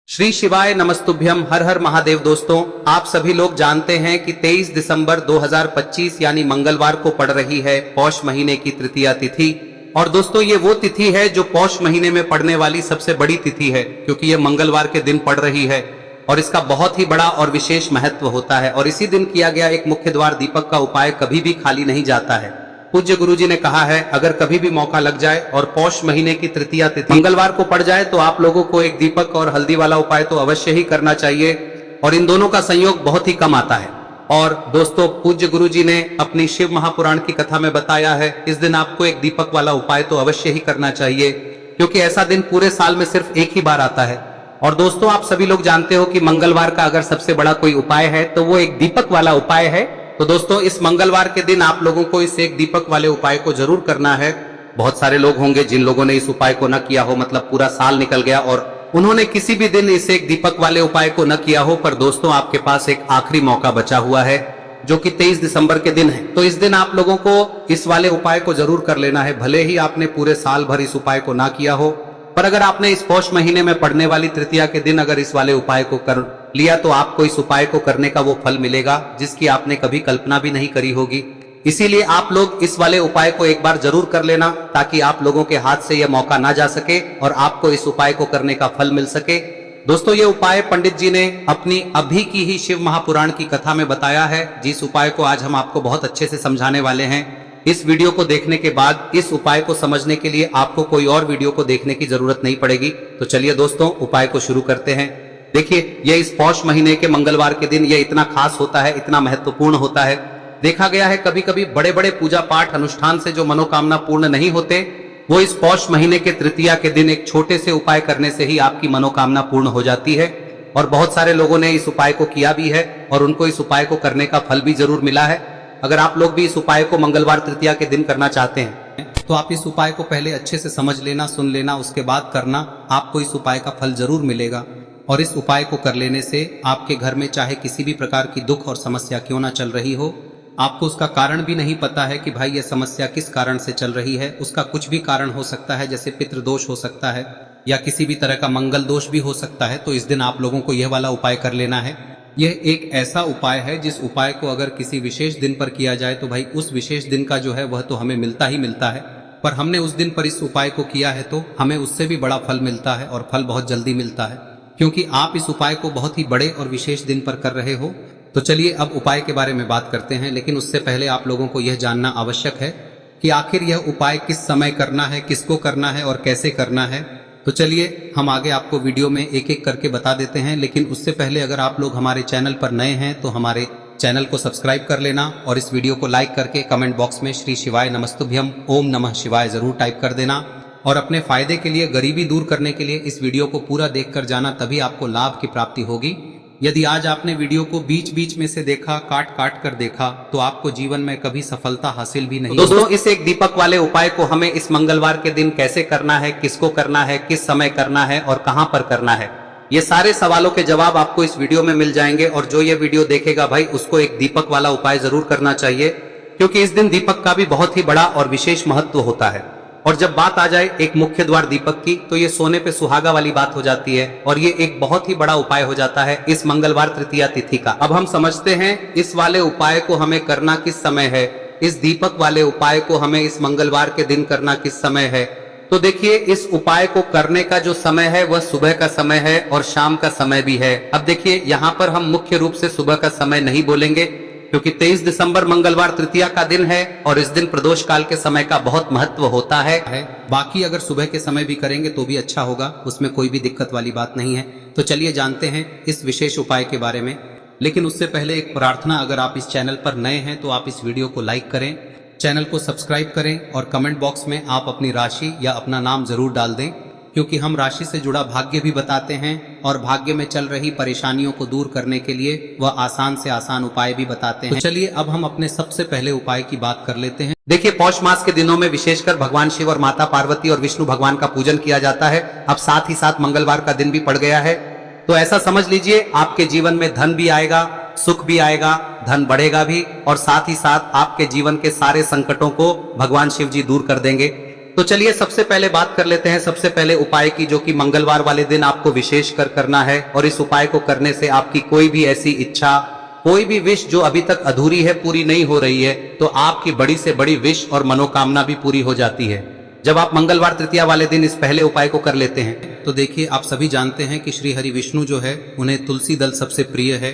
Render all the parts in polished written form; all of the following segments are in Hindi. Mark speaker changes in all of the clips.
Speaker 1: श्री शिवाय नमस्तुभ्यम। हर हर महादेव। दोस्तों, आप सभी लोग जानते हैं कि 23 दिसंबर 2025 यानी मंगलवार को पड़ रही है पौष महीने की तृतीया तिथि। और दोस्तों, ये वो तिथि है जो पौष महीने में पड़ने वाली सबसे बड़ी तिथि है, क्योंकि ये मंगलवार के दिन पड़ रही है और इसका बहुत ही बड़ा और विशेष महत्व होता है। और इसी दिन किया गया एक मुख्य द्वार दीपक का उपाय कभी भी खाली नहीं जाता है। पूज्य गुरुजी ने कहा है, अगर कभी भी मौका लग जाए और पौष महीने की तृतीया तिथि मंगलवार को पड़ जाए तो आप लोगों को एक दीपक और हल्दी वाला उपाय तो अवश्य ही करना चाहिए। और इन दोनों का संयोग बहुत ही कम आता है। और दोस्तों, पूज्य गुरुजी ने अपनी शिव महापुराण की कथा में बताया है, इस दिन आपको एक दीपक वाला उपाय तो अवश्य ही करना चाहिए, क्योंकि ऐसा दिन पूरे साल में सिर्फ एक ही बार आता है। और दोस्तों, आप सभी लोग जानते हो कि मंगलवार का अगर सबसे बड़ा कोई उपाय है तो वो एक दीपक वाला उपाय है। तो दोस्तों, इस मंगलवार के दिन आप लोगों को इस एक दीपक वाले उपाय को जरूर करना है। बहुत सारे लोग होंगे जिन लोगों ने इस उपाय को न किया हो, मतलब पूरा साल निकल गया और उन्होंने किसी भी दिन इस एक दीपक वाले उपाय को न किया हो। पर दोस्तों, आपके पास एक आखिरी मौका बचा हुआ है, जो कि 23 दिसंबर के दिन है। तो इस दिन आप लोगों को इस वाले उपाय को जरूर कर लेना है, भले ही आपने पूरे साल भर इस उपाय को ना किया हो। पर अगर आपने इस पौष महीने में पड़ने वाली तृतीया के दिन अगर इस वाले उपाय को कर लिया तो आपको इस उपाय को करने का वो फल मिलेगा जिसकी आपने कभी कल्पना भी नहीं करी होगी। इसीलिए आप लोग इस वाले उपाय को एक बार जरूर कर लेना, ताकि आप लोगों के हाथ से यह मौका ना जा सके और आपको इस उपाय को करने का फल मिल सके। दोस्तों, ये उपाय पंडित जी ने अपनी अभी की ही शिव महापुराण की कथा में बताया है, जिस उपाय को आज हम आपको बहुत अच्छे से समझाने वाले हैं। इस वीडियो को देखने के बाद इस उपाय को समझने के लिए आपको कोई और वीडियो को देखने की जरूरत नहीं पड़ेगी। तो चलिए दोस्तों, उपाय को शुरू करते हैं। देखिए, यह इस पौष महीने के मंगलवार के दिन यह इतना खास होता है, इतना महत्वपूर्ण होता है। देखा गया है कभी कभी बड़े बड़े पूजा पाठ अनुष्ठान से जो मनोकामना पूर्ण नहीं होते, वो इस पौष महीने के तृतीया के दिन एक छोटे से उपाय करने से ही आपकी मनोकामना पूर्ण हो जाती है। और बहुत सारे लोगों ने इस उपाय को किया भी है और उनको इस उपाय को करने का फल भी जरूर मिला है। अगर आप लोग भी इस उपाय को मंगलवार तृतीया के दिन करना चाहते हैं तो आप इस उपाय को पहले अच्छे से समझ लेना, सुन लेना, उसके बाद करना। आपको इस उपाय का फल जरूर मिलेगा। और इस उपाय को कर लेने से आपके घर में चाहे किसी भी प्रकार की दुख और समस्या क्यों ना चल रही हो, आपको उसका कारण भी नहीं पता है कि भाई ये समस्या किस कारण से चल रही है, उसका कुछ भी कारण हो सकता है, जैसे पितृदोष हो सकता है या किसी भी तरह का मंगल दोष भी हो सकता है। तो इस दिन आप लोगों को यह वाला उपाय कर लेना है। यह एक ऐसा उपाय है जिस उपाय को अगर किसी विशेष दिन पर किया जाए तो भाई उस विशेष दिन का जो है वह तो हमें मिलता ही मिलता है। पर हमने उस दिन पर इस उपाय को किया है तो हमें उससे भी बड़ा फल मिलता है, और फल बहुत जल्दी मिलता है, क्योंकि आप इस उपाय को बहुत ही बड़े और विशेष दिन पर कर रहे हो। तो चलिए अब उपाय के बारे में बात करते हैं, लेकिन उससे पहले आप लोगों को यह जानना आवश्यक है कि आखिर यह उपाय किस समय करना है, किसको करना है और कैसे करना है। तो चलिए हम आगे आपको वीडियो में एक एक करके बता देते हैं। लेकिन उससे पहले अगर आप लोग हमारे चैनल पर नए हैं तो हमारे चैनल को सब्सक्राइब कर लेना और इस वीडियो को लाइक करके कमेंट बॉक्स में श्री शिवाय नमस्तुभ्यम ओम नमः शिवाय जरूर टाइप कर देना। और अपने फायदे के लिए, गरीबी दूर करने के लिए इस वीडियो को पूरा देखकर जाना, तभी आपको लाभ की प्राप्ति होगी। यदि आज आपने वीडियो को बीच बीच में से देखा, काट काट कर देखा, तो आपको जीवन में कभी सफलता हासिल भी नहीं। दोस्तों, इस एक दीपक वाले उपाय को हमें इस मंगलवार के दिन कैसे करना है, किसको करना है, किस समय करना है और कहां पर करना है, ये सारे सवालों के जवाब आपको इस वीडियो में मिल जाएंगे। और जो ये वीडियो देखेगा भाई, उसको एक दीपक वाला उपाय जरूर करना चाहिए, क्योंकि इस दिन दीपक का भी बहुत ही बड़ा और विशेष महत्व होता है। और जब बात आ जाए एक मुख्य द्वार दीपक की, तो ये सोने पे सुहागा वाली बात हो जाती है और ये एक बहुत ही बड़ा उपाय हो जाता है इस मंगलवार तृतीया तिथि का। अब हम समझते हैं इस वाले उपाय को हमें करना किस समय है, इस दीपक वाले उपाय को हमें इस मंगलवार के दिन करना किस समय है। तो देखिए, इस उपाय को करने का जो समय है वह सुबह का समय है और शाम का समय भी है। अब देखिए, यहाँ पर हम मुख्य रूप से सुबह का समय नहीं बोलेंगे, क्योंकि 23 दिसंबर मंगलवार तृतीया का दिन है और इस दिन प्रदोष काल के समय का बहुत महत्व होता है। बाकी अगर सुबह के समय भी करेंगे तो भी अच्छा होगा, उसमें कोई भी दिक्कत वाली बात नहीं है। तो चलिए जानते हैं इस विशेष उपाय के बारे में। लेकिन उससे पहले एक प्रार्थना, अगर आप इस चैनल पर नए हैं तो आप इस वीडियो को लाइक करें, चैनल को सब्सक्राइब करें और कमेंट बॉक्स में आप अपनी राशि या अपना नाम जरूर डाल दें, क्योंकि हम राशि से जुड़ा भाग्य भी बताते हैं और भाग्य में चल रही परेशानियों को दूर करने के लिए वह आसान से आसान उपाय भी बताते हैं। तो चलिए अब हम अपने सबसे पहले उपाय की बात कर लेते हैं। देखिए, पौष मास के दिनों में विशेषकर भगवान शिव और माता पार्वती और विष्णु भगवान का पूजन किया जाता है। अब साथ ही साथ मंगलवार का दिन भी पड़ गया है, तो ऐसा समझ लीजिए आपके जीवन में धन भी आएगा, सुख भी आएगा, धन बढ़ेगा भी, और साथ ही साथ आपके जीवन के सारे संकटों को भगवान शिव जी दूर कर देंगे। तो चलिए सबसे पहले बात कर लेते हैं सबसे पहले उपाय की, जो कि मंगलवार वाले दिन आपको विशेष कर करना है। और इस उपाय को करने से आपकी कोई भी ऐसी इच्छा, कोई भी विश जो अभी तक अधूरी है, पूरी नहीं हो रही है, तो आपकी बड़ी से बड़ी विश और मनोकामना भी पूरी हो जाती है जब आप मंगलवार तृतीया वाले दिन इस पहले उपाय को कर लेते हैं। तो देखिए, आप सभी जानते हैं कि श्री हरि विष्णु जो है उन्हें तुलसी दल सबसे प्रिय है।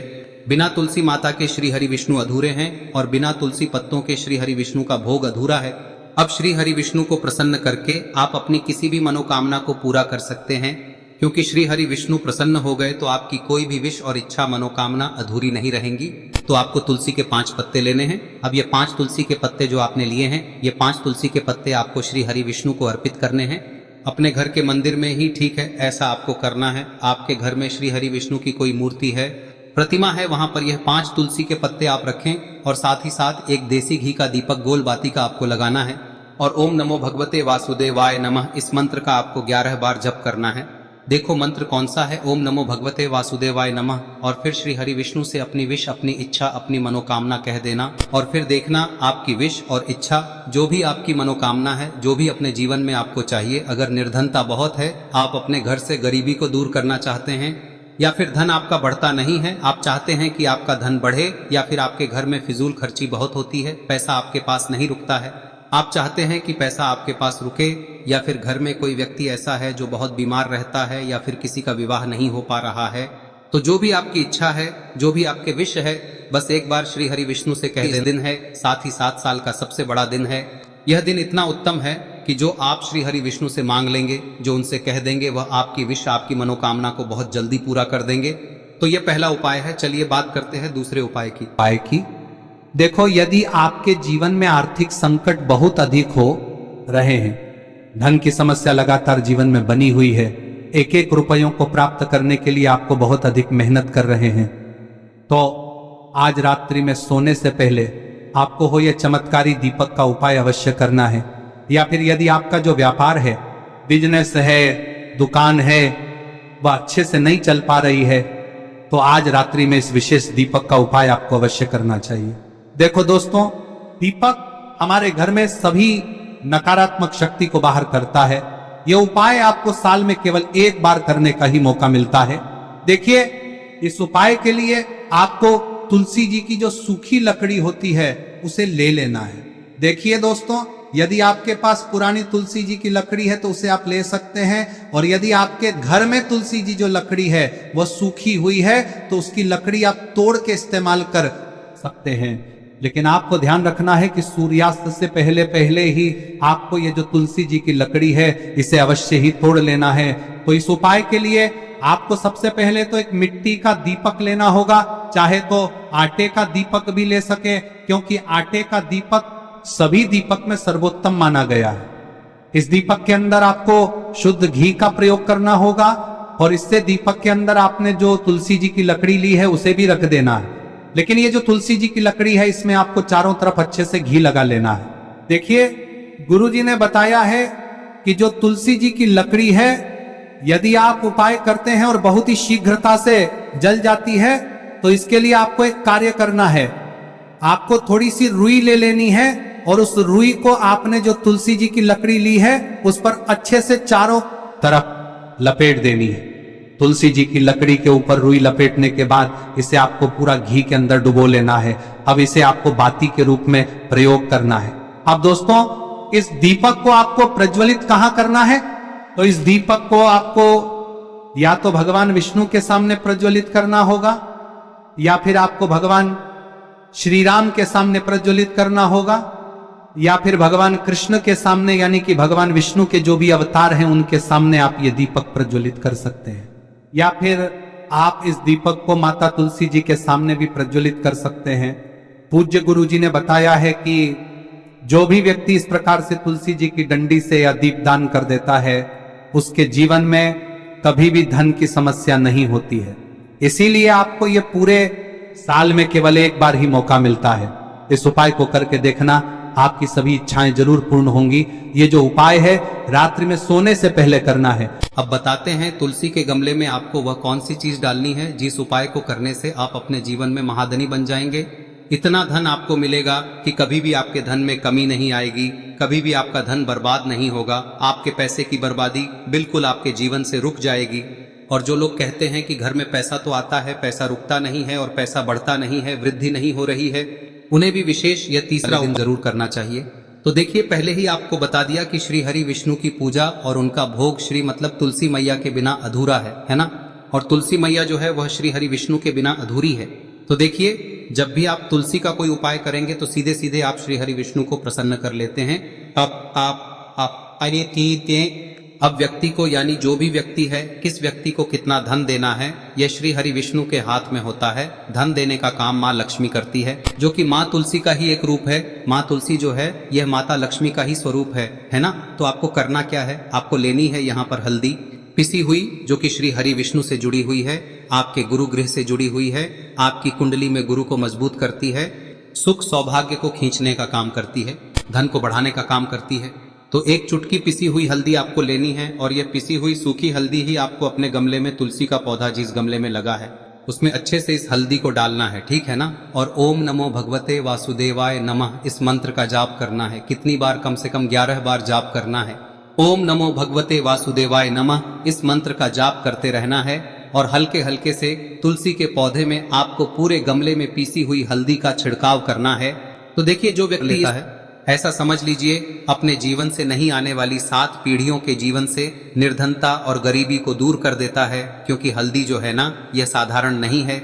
Speaker 1: बिना तुलसी माता के श्री हरि विष्णु अधूरे हैं और बिना तुलसी पत्तों के श्री हरि विष्णु का भोग अधूरा है। अब श्री हरि विष्णु को प्रसन्न करके आप अपनी किसी भी मनोकामना को पूरा कर सकते हैं, क्योंकि श्री हरि विष्णु प्रसन्न हो गए तो आपकी कोई भी विश और इच्छा मनोकामना अधूरी नहीं रहेंगी। तो आपको तुलसी के 5 पत्ते लेने हैं। अब ये 5 तुलसी के पत्ते जो आपने लिए हैं, ये 5 तुलसी के पत्ते आपको श्री हरि विष्णु को अर्पित करने हैं। अपने घर के मंदिर में ही ठीक है, ऐसा आपको करना है। आपके घर में श्री हरि विष्णु की कोई मूर्ति है, प्रतिमा है, वहां पर यह 5 तुलसी के पत्ते आप रखें और साथ ही साथ एक देसी घी का दीपक गोल बाती का आपको लगाना है। और ओम नमो भगवते वासुदेवाय नमः इस मंत्र का आपको 11 बार जप करना है। देखो मंत्र कौन सा है, ओम नमो भगवते वासुदेवाय नमः। और फिर श्री हरि विष्णु से अपनी विश, अपनी इच्छा, अपनी मनोकामना कह देना और फिर देखना आपकी विश और इच्छा, जो भी आपकी मनोकामना है, जो भी अपने जीवन में आपको चाहिए। अगर निर्धनता बहुत है, आप अपने घर से गरीबी को दूर करना चाहते हैं, या फिर धन आपका बढ़ता नहीं है, आप चाहते हैं कि आपका धन बढ़े, या फिर आपके घर में फिजूल खर्ची बहुत होती है, पैसा आपके पास नहीं रुकता है, आप चाहते हैं कि पैसा आपके पास रुके, या फिर घर में कोई व्यक्ति ऐसा है जो बहुत बीमार रहता है, या फिर किसी का विवाह नहीं हो पा रहा है, तो जो भी आपकी इच्छा है, जो भी आपके विश है, बस एक बार श्री हरि विष्णु से कह दिन है। साथ ही 7 साल का सबसे बड़ा दिन है। यह दिन इतना उत्तम है कि जो आप श्री हरि विष्णु से मांग लेंगे, जो उनसे कह देंगे, वह आपकी विश, आपकी मनोकामना को बहुत जल्दी पूरा कर देंगे। तो यह पहला उपाय है। चलिए बात करते हैं दूसरे उपाय की।
Speaker 2: देखो, यदि आपके जीवन में आर्थिक संकट बहुत अधिक हो रहे हैं, धन की समस्या लगातार जीवन में बनी हुई है, एक एक रुपयों को प्राप्त करने के लिए आपको बहुत अधिक मेहनत कर रहे हैं, तो आज रात्रि में सोने से पहले आपको हो यह चमत्कारी दीपक का उपाय अवश्य करना है। या फिर यदि आपका जो व्यापार है, बिजनेस है, दुकान है, वह अच्छे से नहीं चल पा रही है, तो आज रात्रि में इस विशेष दीपक का उपाय आपको अवश्य करना चाहिए। देखो दोस्तों, दीपक हमारे घर में सभी नकारात्मक शक्ति को बाहर करता है। यह उपाय आपको साल में केवल 1 बार करने का ही मौका मिलता है। देखिए, इस उपाय के लिए आपको तुलसी जी की जो सूखी लकड़ी होती है उसे ले लेना है। देखिए दोस्तों, यदि आपके पास पुरानी तुलसी जी की लकड़ी है तो उसे आप ले सकते हैं, और यदि आपके घर में तुलसी जी जो लकड़ी है वह सूखी हुई है तो उसकी लकड़ी आप तोड़ के इस्तेमाल कर सकते हैं। लेकिन आपको ध्यान रखना है कि सूर्यास्त से पहले पहले ही आपको ये जो तुलसी जी की लकड़ी है इसे अवश्य ही तोड़ लेना है। तो इस उपाय के लिए आपको सबसे पहले तो एक मिट्टी का दीपक लेना होगा, चाहे तो आटे का दीपक भी ले सके, क्योंकि आटे का दीपक सभी दीपक में सर्वोत्तम माना गया है। इस दीपक के अंदर आपको शुद्ध घी का प्रयोग करना होगा, और इससे दीपक के अंदर आपने जो तुलसी जी की लकड़ी ली है उसे भी रख देना है। लेकिन ये जो तुलसी जी की लकड़ी है, इसमें आपको चारों तरफ अच्छे से घी लगा लेना है। देखिए, गुरुजी ने बताया है कि जो तुलसी जी की लकड़ी है, यदि आप उपाय करते हैं और बहुत ही शीघ्रता से जल जाती है, तो इसके लिए आपको एक कार्य करना है। आपको थोड़ी सी रुई ले लेनी है, और उस रुई को आपने जो तुलसी जी की लकड़ी ली है उस पर अच्छे से चारों तरफ लपेट देनी है। तुलसी जी की लकड़ी के ऊपर रुई लपेटने के बाद इसे आपको पूरा घी के अंदर डुबो लेना है। अब इसे आपको बाती के रूप में प्रयोग करना है। अब दोस्तों, इस दीपक को आपको प्रज्वलित कहां करना है? तो इस दीपक को आपको या तो भगवान विष्णु के सामने प्रज्वलित करना होगा, या फिर आपको भगवान श्री राम के सामने प्रज्वलित करना होगा, या फिर भगवान कृष्ण के सामने, यानी कि भगवान विष्णु के जो भी अवतार हैं उनके सामने आप ये दीपक प्रज्वलित कर सकते हैं। या फिर आप इस दीपक को माता तुलसी जी के सामने भी प्रज्वलित कर सकते हैं। पूज्य गुरु जी ने बताया है कि जो भी व्यक्ति इस प्रकार से तुलसी जी की डंडी से या दीपदान कर देता है, उसके जीवन में कभी भी धन की समस्या नहीं होती है। इसीलिए आपको ये पूरे साल में केवल 1 बार ही मौका मिलता है। इस उपाय को करके देखना, आपकी सभी इच्छाएं जरूर पूर्ण होंगी। ये जो उपाय है रात्रि में सोने से पहले करना है।
Speaker 1: अब बताते हैं तुलसी के गमले में आपको वह कौन सी चीज डालनी है जिस उपाय को करने से आप अपने जीवन में महाधनी बन जाएंगे। इतना धन आपको मिलेगा कि कभी भी आपके धन में कमी नहीं आएगी, कभी भी आपका धन बर्बाद नहीं होगा। आपके पैसे की बर्बादी बिल्कुल आपके जीवन से रुक जाएगी। और जो लोग कहते हैं कि घर में पैसा तो आता है, पैसा रुकता नहीं है और पैसा बढ़ता नहीं है, वृद्धि नहीं हो रही है, उन्हें भी विशेष यह तीसरा दिन जरूर करना चाहिए। तो देखिए, पहले ही आपको बता दिया कि श्री हरि विष्णु की पूजा और उनका भोग श्री मतलब तुलसी मैया के बिना अधूरा है ना। और तुलसी मैया जो है वह श्री हरि विष्णु के बिना अधूरी है। तो देखिए, जब भी आप तुलसी का कोई उपाय करेंगे तो सीधे सीधे आप श्री हरि विष्णु को प्रसन्न कर लेते हैं। अब व्यक्ति को, यानी जो भी व्यक्ति है, किस व्यक्ति को कितना धन देना है, यह श्री हरि विष्णु के हाथ में होता है। धन देने का काम माँ लक्ष्मी करती है, जो कि माँ तुलसी का ही एक रूप है। माँ तुलसी जो है यह माता लक्ष्मी का ही स्वरूप है ना। तो आपको करना क्या है, आपको लेनी है यहाँ पर हल्दी पिसी हुई, जो कि श्री हरि विष्णु से जुड़ी हुई है, आपके गुरु गृह से जुड़ी हुई है, आपकी कुंडली में गुरु को मजबूत करती है, सुख सौभाग्य को खींचने का काम करती है, धन को बढ़ाने का काम करती है। तो एक चुटकी पिसी हुई हल्दी आपको लेनी है और यह पिसी हुई सूखी हल्दी ही आपको अपने गमले में, तुलसी का पौधा जिस गमले में लगा है उसमें अच्छे से इस हल्दी को डालना है, ठीक है ना। और ओम नमो भगवते वासुदेवाय नमः इस मंत्र का जाप करना है। कितनी बार? कम से कम 11 बार जाप करना है। ओम नमो भगवते वासुदेवाय नमः इस मंत्र का जाप करते रहना है और हल्के हल्के से तुलसी के पौधे में आपको पूरे गमले में पीसी हुई हल्दी का छिड़काव करना है। तो देखिए, जो व्यक्ति लेता है, ऐसा समझ लीजिए अपने जीवन से नहीं आने वाली 7 पीढ़ियों के जीवन से निर्धनता और गरीबी को दूर कर देता है। क्योंकि हल्दी जो है ना, यह साधारण नहीं है।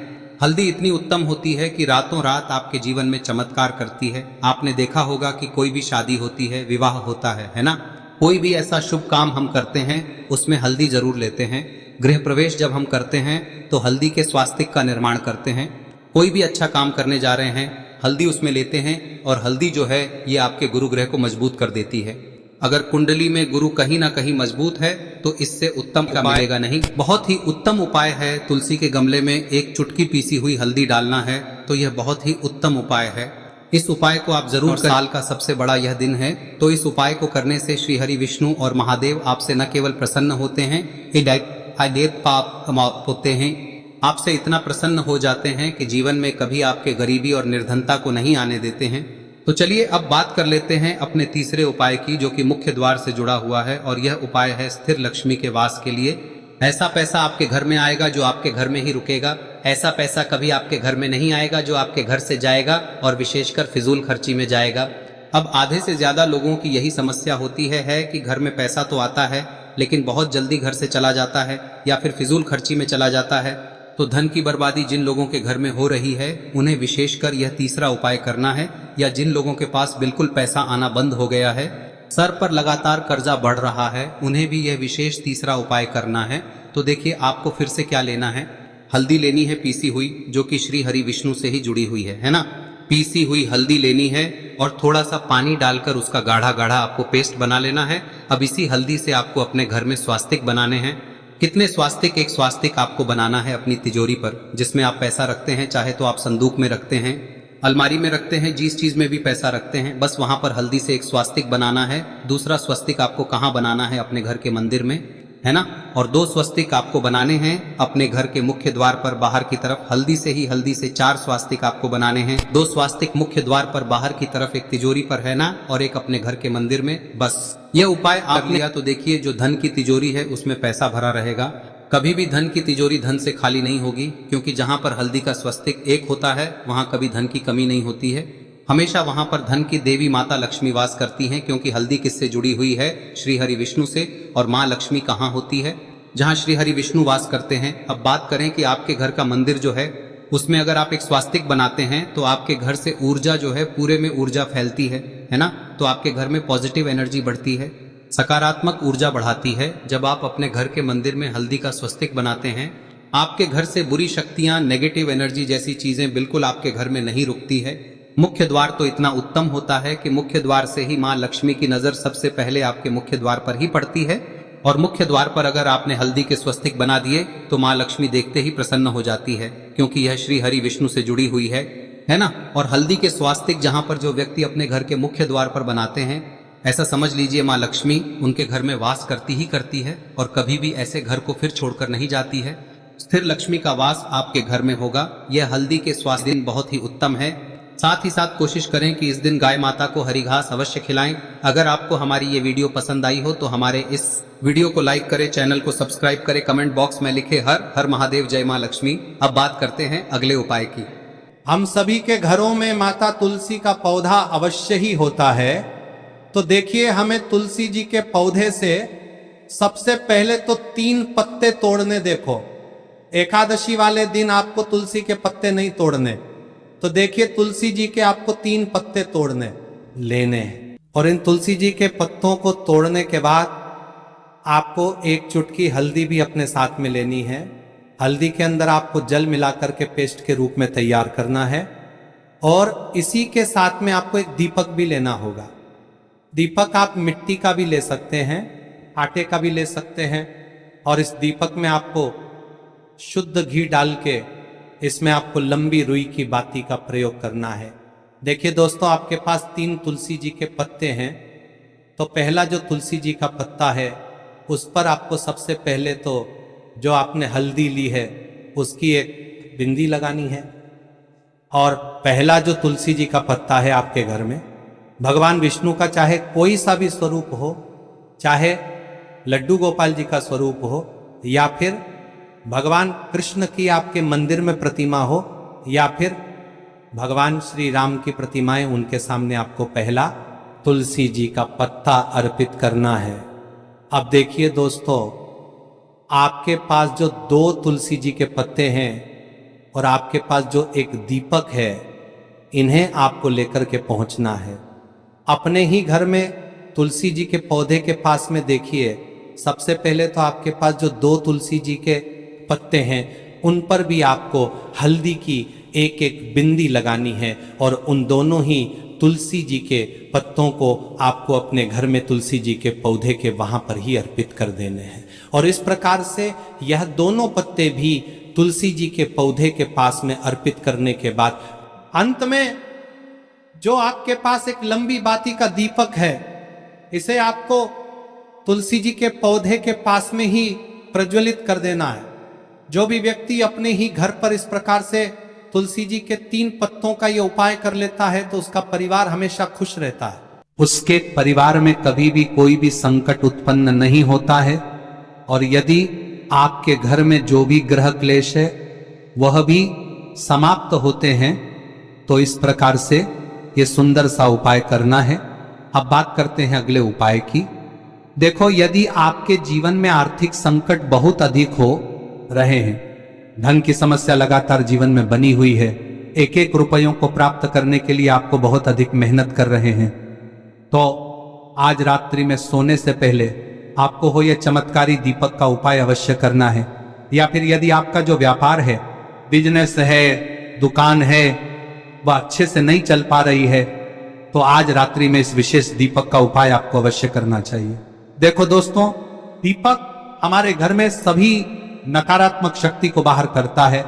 Speaker 1: हल्दी इतनी उत्तम होती है कि रातों रात आपके जीवन में चमत्कार करती है। आपने देखा होगा कि कोई भी शादी होती है, विवाह होता है ना, कोई भी ऐसा शुभ काम हम करते हैं उसमें हल्दी जरूर लेते हैं। गृह प्रवेश जब हम करते हैं तो हल्दी के स्वास्तिक का निर्माण करते हैं। कोई भी अच्छा काम करने जा रहे हैं, हल्दी उसमें लेते हैं और हल्दी जो है ये आपके गुरु ग्रह को मजबूत कर देती है। अगर कुंडली में गुरु कहीं ना कहीं मजबूत है तो इससे उत्तम का मिलेगा नहीं। बहुत ही उत्तम उपाय है, तुलसी के गमले में एक चुटकी पीसी हुई हल्दी डालना है। तो यह बहुत ही उत्तम उपाय है। इस उपाय को आप जरूर, साल का सबसे बड़ा यह दिन है, तो इस उपाय को करने से श्री हरि विष्णु और महादेव आपसे न केवल प्रसन्न होते हैं, पाप होते हैं, आपसे इतना प्रसन्न हो जाते हैं कि जीवन में कभी आपके गरीबी और निर्धनता को नहीं आने देते हैं। तो चलिए अब बात कर लेते हैं अपने तीसरे उपाय की, जो कि मुख्य द्वार से जुड़ा हुआ है। और यह उपाय है स्थिर लक्ष्मी के वास के लिए। ऐसा पैसा आपके घर में आएगा जो आपके घर में ही रुकेगा। ऐसा पैसा कभी आपके घर में नहीं आएगा जो आपके घर से जाएगा और विशेषकर फिजूल खर्ची में जाएगा। अब आधे से ज्यादा लोगों की यही समस्या होती है कि घर में पैसा तो आता है लेकिन बहुत जल्दी घर से चला जाता है या फिर फिजूल खर्ची में चला जाता है। तो धन की बर्बादी जिन लोगों के घर में हो रही है उन्हें विशेषकर यह तीसरा उपाय करना है। या जिन लोगों के पास बिल्कुल पैसा आना बंद हो गया है, सर पर लगातार कर्जा बढ़ रहा है, उन्हें भी यह विशेष तीसरा उपाय करना है। तो देखिए, आपको फिर से क्या लेना है, हल्दी लेनी है पीसी हुई, जो कि श्री हरि विष्णु से ही जुड़ी हुई है ना। पीसी हुई हल्दी लेनी है और थोड़ा सा पानी डालकर उसका गाढ़ा गाढ़ा आपको पेस्ट बना लेना है। अब इसी हल्दी से आपको अपने घर में स्वास्तिक बनाने हैं। कितने स्वास्तिक? एक स्वास्तिक आपको बनाना है अपनी तिजोरी पर, जिसमें आप पैसा रखते हैं। चाहे तो आप संदूक में रखते हैं, अलमारी में रखते हैं, जिस चीज में भी पैसा रखते हैं, बस वहां पर हल्दी से एक स्वास्तिक बनाना है। दूसरा स्वस्तिक आपको कहाँ बनाना है? अपने घर के मंदिर में, है ना। और 2 स्वस्तिक आपको बनाने हैं अपने घर के मुख्य द्वार पर बाहर की तरफ। हल्दी से 4 स्वास्तिक आपको बनाने हैं। 2 स्वास्तिक मुख्य द्वार पर बाहर की तरफ, एक तिजोरी पर, है ना, और एक अपने घर के मंदिर में। बस यह उपाय आप लिया तो देखिए, जो धन की तिजोरी है उसमें पैसा भरा रहेगा। कभी भी धन की तिजोरी धन से खाली नहीं होगी, क्योंकि जहां पर हल्दी का स्वस्तिक एक होता है वहां कभी धन की कमी नहीं होती है। हमेशा वहां पर धन की देवी माता लक्ष्मी वास करती हैं, क्योंकि हल्दी किससे जुड़ी हुई है? श्री हरि विष्णु से। और माँ लक्ष्मी कहाँ होती है? जहाँ श्री हरि विष्णु वास करते हैं। अब बात करें कि आपके घर का मंदिर जो है उसमें अगर आप एक स्वास्तिक बनाते हैं तो आपके घर से ऊर्जा जो है, पूरे में ऊर्जा फैलती है ना। तो आपके घर में पॉजिटिव एनर्जी बढ़ती है, सकारात्मक ऊर्जा बढ़ाती है। जब आप अपने घर के मंदिर में हल्दी का स्वस्तिक बनाते हैं, आपके घर से बुरी शक्तियां, नेगेटिव एनर्जी जैसी चीजें बिल्कुल आपके घर में नहीं रुकती है। मुख्य द्वार तो इतना उत्तम होता है कि मुख्य द्वार से ही माँ लक्ष्मी की नजर सबसे पहले आपके मुख्य द्वार पर ही पड़ती है। और मुख्य द्वार पर अगर आपने हल्दी के स्वस्तिक बना दिए तो माँ लक्ष्मी देखते ही प्रसन्न हो जाती है, क्योंकि यह श्री हरि विष्णु से जुड़ी हुई है ना। और हल्दी के स्वास्तिक जहां पर जो व्यक्ति अपने घर के मुख्य द्वार पर बनाते हैं, ऐसा समझ लीजिए माँ लक्ष्मी उनके घर में वास करती ही करती है और कभी भी ऐसे घर को फिर छोड़कर नहीं जाती है। स्थिर लक्ष्मी का वास आपके घर में होगा। यह हल्दी के स्वास्थ्य दिन बहुत ही उत्तम है। साथ ही साथ कोशिश करें कि इस दिन गाय माता को हरी घास अवश्य खिलाएं। अगर आपको हमारी ये वीडियो पसंद आई हो तो हमारे इस वीडियो को लाइक करें, चैनल को सब्सक्राइब करें, कमेंट बॉक्स में लिखे हर हर महादेव, जय मां लक्ष्मी। अब बात करते हैं अगले उपाय की।
Speaker 2: हम सभी के घरों में माता तुलसी का पौधा अवश्य ही होता है। तो देखिए, हमें तुलसी जी के पौधे से सबसे पहले तो 3 पत्ते तोड़ने। देखो, एकादशी वाले दिन आपको तुलसी के पत्ते नहीं तोड़ने। तो देखिए, तुलसी जी के आपको 3 पत्ते तोड़ने लेने हैं। और इन तुलसी जी के पत्तों को तोड़ने के बाद आपको 1 चुटकी हल्दी भी अपने साथ में लेनी है। हल्दी के अंदर आपको जल मिलाकर के पेस्ट के रूप में तैयार करना है। और इसी के साथ में आपको एक दीपक भी लेना होगा। दीपक आप मिट्टी का भी ले सकते हैं, आटे का भी ले सकते हैं। और इस दीपक में आपको शुद्ध घी डाल के इसमें आपको लंबी रुई की बाती का प्रयोग करना है। देखिए दोस्तों, आपके पास 3 तुलसी जी के पत्ते हैं। तो पहला जो तुलसी जी का पत्ता है उस पर आपको सबसे पहले तो जो आपने हल्दी ली है उसकी एक बिंदी लगानी है। और पहला जो तुलसी जी का पत्ता है आपके घर में, भगवान विष्णु का चाहे कोई सा भी स्वरूप हो, चाहे लड्डू गोपाल जी का स्वरूप हो, या फिर भगवान कृष्ण की आपके मंदिर में प्रतिमा हो, या फिर भगवान श्री राम की प्रतिमाएं, उनके सामने आपको पहला तुलसी जी का पत्ता अर्पित करना है। अब देखिए दोस्तों, आपके पास जो 2 तुलसी जी के पत्ते हैं और आपके पास जो एक दीपक है, इन्हें आपको लेकर के पहुंचना है। अपने ही घर में तुलसी जी के पौधे के पास में देखिए, सबसे पहले तो आपके पास जो 2 तुलसी जी के पत्ते हैं उन पर भी आपको हल्दी की एक एक बिंदी लगानी है। और उन दोनों ही तुलसी जी के पत्तों को आपको अपने घर में तुलसी जी के पौधे के वहां पर ही अर्पित कर देने हैं। और इस प्रकार से यह दोनों पत्ते भी तुलसी जी के पौधे के पास में अर्पित करने के बाद अंत में जो आपके पास एक लंबी बाती का दीपक है, इसे आपको तुलसी जी के पौधे के पास में ही प्रज्वलित कर देना है। जो भी व्यक्ति अपने ही घर पर इस प्रकार से तुलसी जी के 3 पत्तों का यह उपाय कर लेता है तो उसका परिवार हमेशा खुश रहता है। उसके परिवार में कभी भी कोई भी संकट उत्पन्न नहीं होता है। और यदि आपके घर में जो भी ग्रह क्लेश है वह भी समाप्त होते हैं। तो इस प्रकार से ये सुंदर सा उपाय करना है। अब बात करते हैं अगले उपाय की। देखो, यदि आपके जीवन में आर्थिक संकट बहुत अधिक हो रहे हैं, धन की समस्या लगातार जीवन में बनी हुई है, एक एक रुपयों को प्राप्त करने के लिए आपको बहुत अधिक मेहनत कर रहे हैं, तो आज रात्रि में सोने से पहले आपको हो यह चमत्कारी दीपक का उपाय अवश्य करना है। या फिर यदि आपका जो व्यापार है, बिजनेस है, दुकान है, वह अच्छे से नहीं चल पा रही है, तो आज रात्रि में इस विशेष दीपक का उपाय आपको अवश्य करना चाहिए। देखो दोस्तों, दीपक हमारे घर में सभी नकारात्मक शक्ति को बाहर करता है।